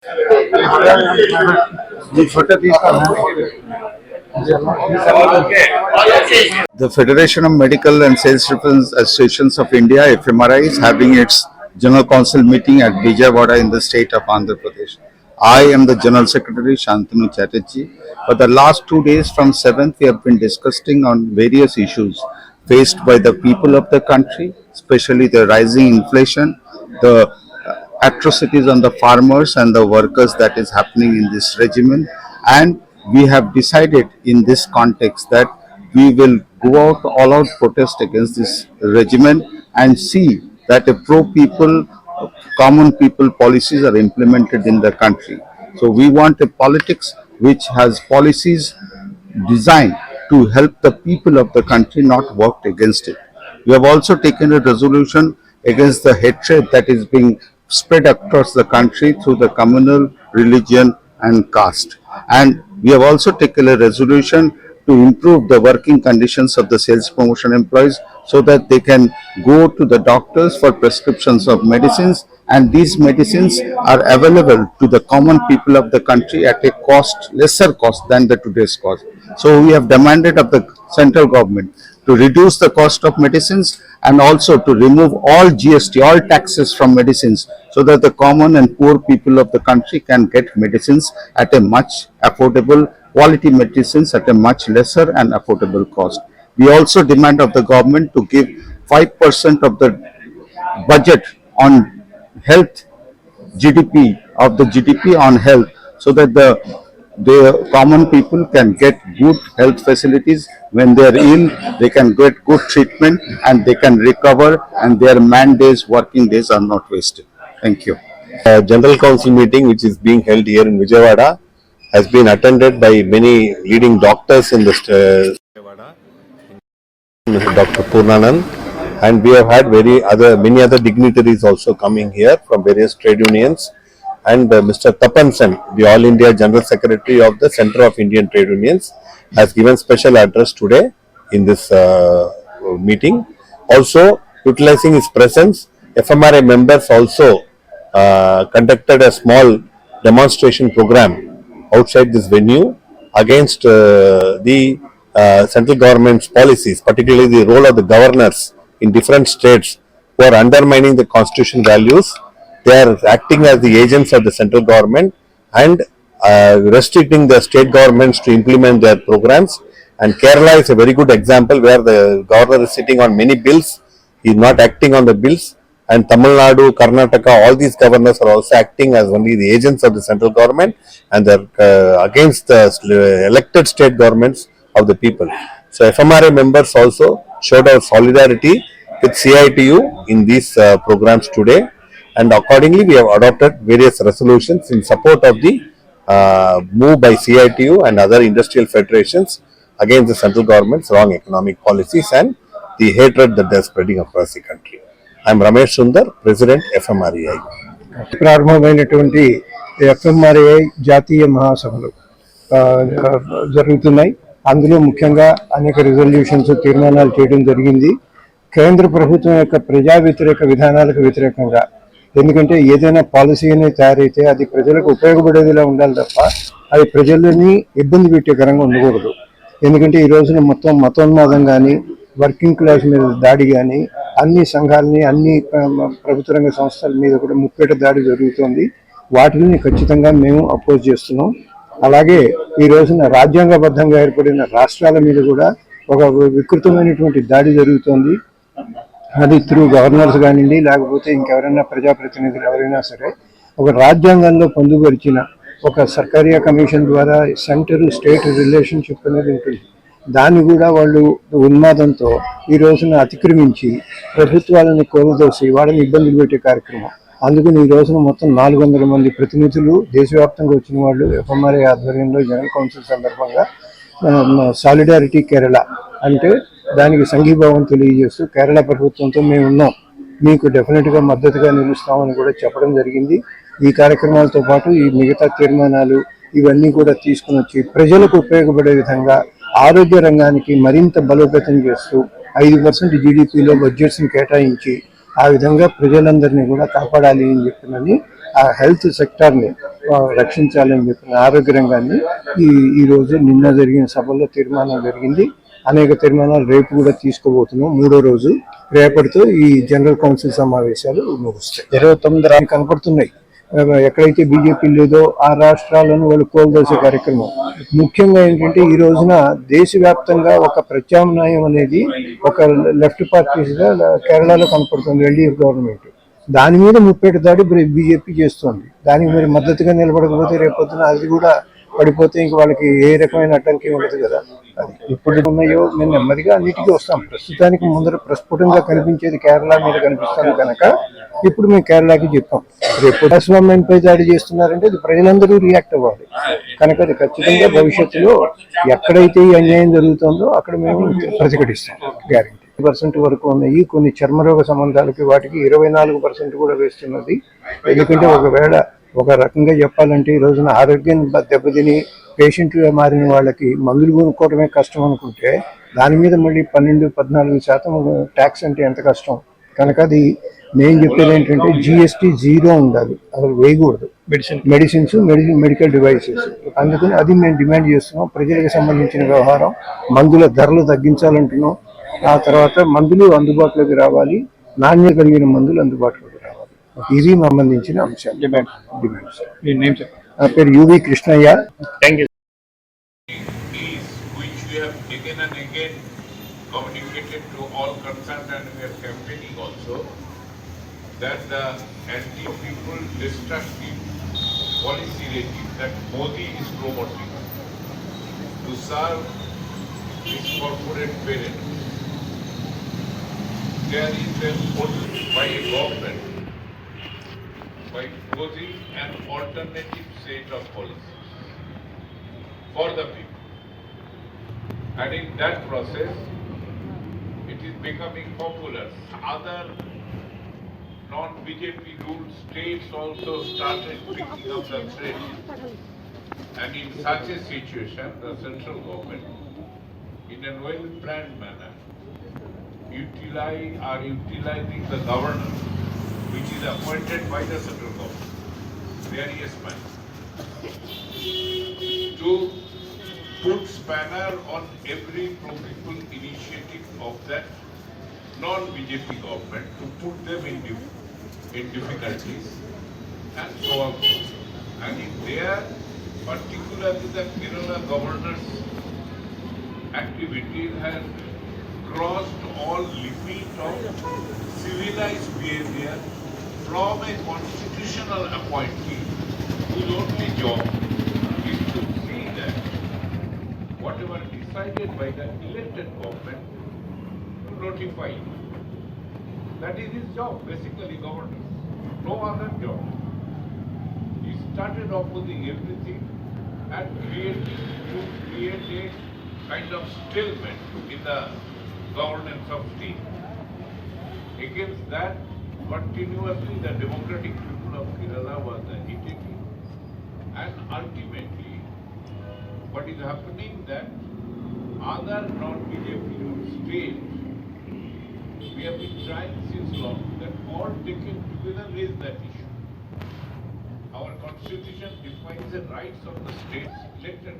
The Federation of Medical and Sales Representatives Associations of India, FMRI, is having its General Council meeting at Vijayawada in the state of Andhra Pradesh. I am the General Secretary, Shantanu Chatterjee. For the last 2 days from 7th, we have been discussing on various issues faced by the people of the country, especially the rising inflation, the atrocities on the farmers and the workers that is happening in this regimen, and we have decided in this context that we will go out all out protest against this regimen and see that a pro people common people policies are implemented in the country. So we want a politics which has policies designed to help the people of the country, not worked against it. We have also taken a resolution against the hatred that is being spread across the country through the communal, religion and caste. And we have also taken a resolution to improve the working conditions of the sales promotion employees so that they can go to the doctors for prescriptions of medicines, and these medicines are available to the common people of the country at a cost, lesser cost than the today's cost. So we have demanded of the central government to reduce the cost of medicines and also to remove all GST, all taxes from medicines, so that the common and poor people of the country can get medicines at a much affordable, quality medicines at a much lesser and affordable cost. We also demand of the government to give 5% of the budget on health GDP, of the GDP on health, so that the common people can get good health facilities. When they are ill, they can get good treatment and they can recover, and their man days, working days are not wasted. Thank you. General Council meeting, which is being held here in Vijayawada, has been attended by many leading doctors in the Vijayawada, Dr. Purnanand, and we have had many other dignitaries also coming here from various trade unions, and Mr. Tapan Sen, the All India General Secretary of the Centre of Indian Trade Unions, has given special address today in this meeting. Also, utilizing his presence, FMRI members also conducted a small demonstration program outside this venue against the central government's policies, particularly the role of the governors in different states who are undermining the constitution values. They are acting as the agents of the central government and restricting the state governments to implement their programs. And Kerala is a very good example where the governor is sitting on many bills, he is not acting on the bills. And Tamil Nadu, Karnataka, all these governors are also acting as only the agents of the central government, and they are against the elected state governments of the people. So FMRI members also showed our solidarity with CITU in these programs today, and accordingly we have adopted various resolutions in support of the move by CITU and other industrial federations against the central government's wrong economic policies and the hatred that they are spreading across the country. I am Ramesh Sundar, President, FMRI. ప్రారంభమైనటువంటి FMRI జాతీయ మహాసభలు జరుగుతున్నాయి. అందులో ముఖ్యంగా అనేక resolutions, తీర్మానాలు చేయడం జరిగింది. కేంద్ర ప్రభుత్వం యొక్క ప్రజా వ్యతిరేక విధానాలకు వ్యతిరేకంగా, ఎందుకంటే ఏదైనా పాలసీ అనేది తయారైతే అది ప్రజలకు ఉపయోగపడేదిలా ఉండాలి తప్ప అది ప్రజలని ఇబ్బంది పెట్టేకరంగా ఉండకూడదు. ఎందుకంటే ఈ రోజున మొత్తం మతోన్మాదం కానీ, వర్కింగ్ క్లాస్ మీద దాడి కానీ, అన్ని సంఘాలని, అన్ని ప్రభుత్వ రంగ సంస్థల మీద కూడా ముప్పేట దాడి జరుగుతోంది. వాటిని ఖచ్చితంగా మేము అపోజ్ చేస్తున్నాం. అలాగే ఈ రోజున రాజ్యాంగబద్ధంగా ఏర్పడిన రాష్ట్రాల మీద కూడా ఒక వికృతమైనటువంటి దాడి జరుగుతోంది. అది త్రూ గవర్నర్స్ కానివ్వండి, లేకపోతే ఇంకెవరైనా ప్రజాప్రతినిధులు ఎవరైనా సరే, ఒక రాజ్యాంగంలో పొందుపరిచిన ఒక సర్కారియా కమిషన్ ద్వారా సెంటర్ స్టేట్ రిలేషన్షిప్ అనేది ఉంటుంది. దాన్ని కూడా వాళ్ళు ఉన్మాదంతో ఈ రోజున అతిక్రమించి ప్రభుత్వాలను కోరుదోసి వాళ్ళని ఇబ్బందులు పెట్టే కార్యక్రమం. అందుకని ఈ రోజున మొత్తం 400 మంది ప్రతినిధులు దేశవ్యాప్తంగా వచ్చిన వాళ్ళు FMRI ఆధ్వర్యంలో జనరల్ కౌన్సిల్ సందర్భంగా సాలిడారిటీ కేరళ అంటే దానికి సంఘీభావం తెలియజేస్తూ కేరళ ప్రభుత్వంతో మేము ఉన్నాం, మీకు డెఫినెట్గా మద్దతుగా నిలుస్తామని కూడా చెప్పడం జరిగింది. ఈ కార్యక్రమాలతో పాటు ఈ మిగతా తీర్మానాలు ఇవన్నీ కూడా తీసుకుని వచ్చి ప్రజలకు ఉపయోగపడే విధంగా ఆరోగ్య రంగానికి మరింత బలోపేతం చేస్తూ 5% GDPలో బడ్జెట్స్ని కేటాయించి ఆ విధంగా ప్రజలందరినీ కూడా కాపాడాలి అని చెప్పినని ఆ హెల్త్ సెక్టార్ని రక్షించాలని చెప్పిన ఆరోగ్య రంగాన్ని ఈ రోజు నిన్న జరిగిన సభలో తీర్మానం జరిగింది. అనేక తీర్మానాలు రేపు కూడా తీసుకోబోతున్నాం. 3వ రోజు రేపటితో ఈ జనరల్ కౌన్సిల్ సమావేశాలు ముగుస్తాయి. 29 కనపడుతున్నాయి. ఎక్కడైతే బీజేపీ లేదో ఆ రాష్ట్రాలను వాళ్ళు కోల్దోసే కార్యక్రమం. ముఖ్యంగా ఏంటంటే ఈ రోజున దేశవ్యాప్తంగా ఒక ప్రత్యామ్నాయం అనేది ఒక లెఫ్ట్ పార్టీస్గా కేరళలో కనపడుతుంది ఎల్డీఎఫ్ గవర్నమెంట్. దాని మీద ముప్పేట దాడి బీజేపీ చేస్తోంది. దానికి మరి మద్దతుగా నిలబడకపోతే రేపొద్దున అది కూడా పడిపోతే ఇంక వాళ్ళకి ఏ రకమైన అడ్డంకి ఉండదు కదా. అది ఇప్పుడు ఉన్నాయో మేము నెమ్మదిగా అన్నిటికీ వస్తాం. ప్రస్తుతానికి ముందర ప్రస్ఫుటంగా కనిపించేది కేరళ మీద కనిపిస్తుంది కనుక ఇప్పుడు మేము కేరళకి చెప్పాం. రేపు ప్రజాస్వామ్యంపై దాడి చేస్తున్నారంటే అది ప్రజలందరూ రియాక్ట్ అవ్వాలి కనుక అది ఖచ్చితంగా భవిష్యత్తులో ఎక్కడైతే ఈ అన్యాయం జరుగుతుందో అక్కడ మేము ప్రతిఘటిస్తాం. గ్యారెంటీ 20% వరకు ఉన్నాయి. కొన్ని చర్మరోగ సంబంధాలకి వాటికి 24% కూడా వేస్తున్నది. ఎందుకంటే ఒకవేళ ఒక రకంగా చెప్పాలంటే ఈ రోజున ఆరోగ్యం దెబ్బతిని పేషెంట్గా మారిన వాళ్ళకి మందులు కొనుక్కోవడమే కష్టం అనుకుంటే దాని మీద మళ్ళీ 12-14% ట్యాక్స్ అంటే ఎంత కష్టం. కనుక అది నేను చెప్పేది ఏంటంటే GST 0 ఉండాలి, అసలు వేయకూడదు. Medicines medical devices. అందుకని అది మేము డిమాండ్ చేస్తున్నాం. ప్రజలకు సంబంధించిన వ్యవహారం, మందుల ధరలు తగ్గించాలంటున్నాం. ఆ తర్వాత మందులు అందుబాటులోకి రావాలి, నాణ్యత కలిగిన మందులు అందుబాటులోకి రావాలి. ఇది సంబంధించిన అంశాలు డిమాండ్స్. నా పేరు UV Krishnaiah. Thank you. Which we have again and again communicated to all concerned, and we are campaigning also that the anti-people destructive policy regime that Modi is promoting to serve his corporate parents. There is an policy by a government by proposing an alternative set of policies for the people. And in that process, it is becoming popular. Other non-BJP ruled states also started picking up the thread. And in such a situation, the central government, in a well-planned manner, utilizing the governor, which is appointed by the central government, various manner, to put spanner on every pro-people initiative of that non-BJP government, to put them in difficulties and so on. And in there, particularly the Kerala governor's activities has crossed all limit of civilized behavior from a constitutional appointee whose only job is to see that whatever decided by the elected government to notify. That is his job, basically governor. No other job. He started opposing everything and to create a kind of stalemate in the governance of state. Against that, continuously the democratic people of Kerala was agitating, and ultimately what is happening that other non-BJP states, we have been trying since long that all taken together raise that issue. Our constitution defines the rights of the states elected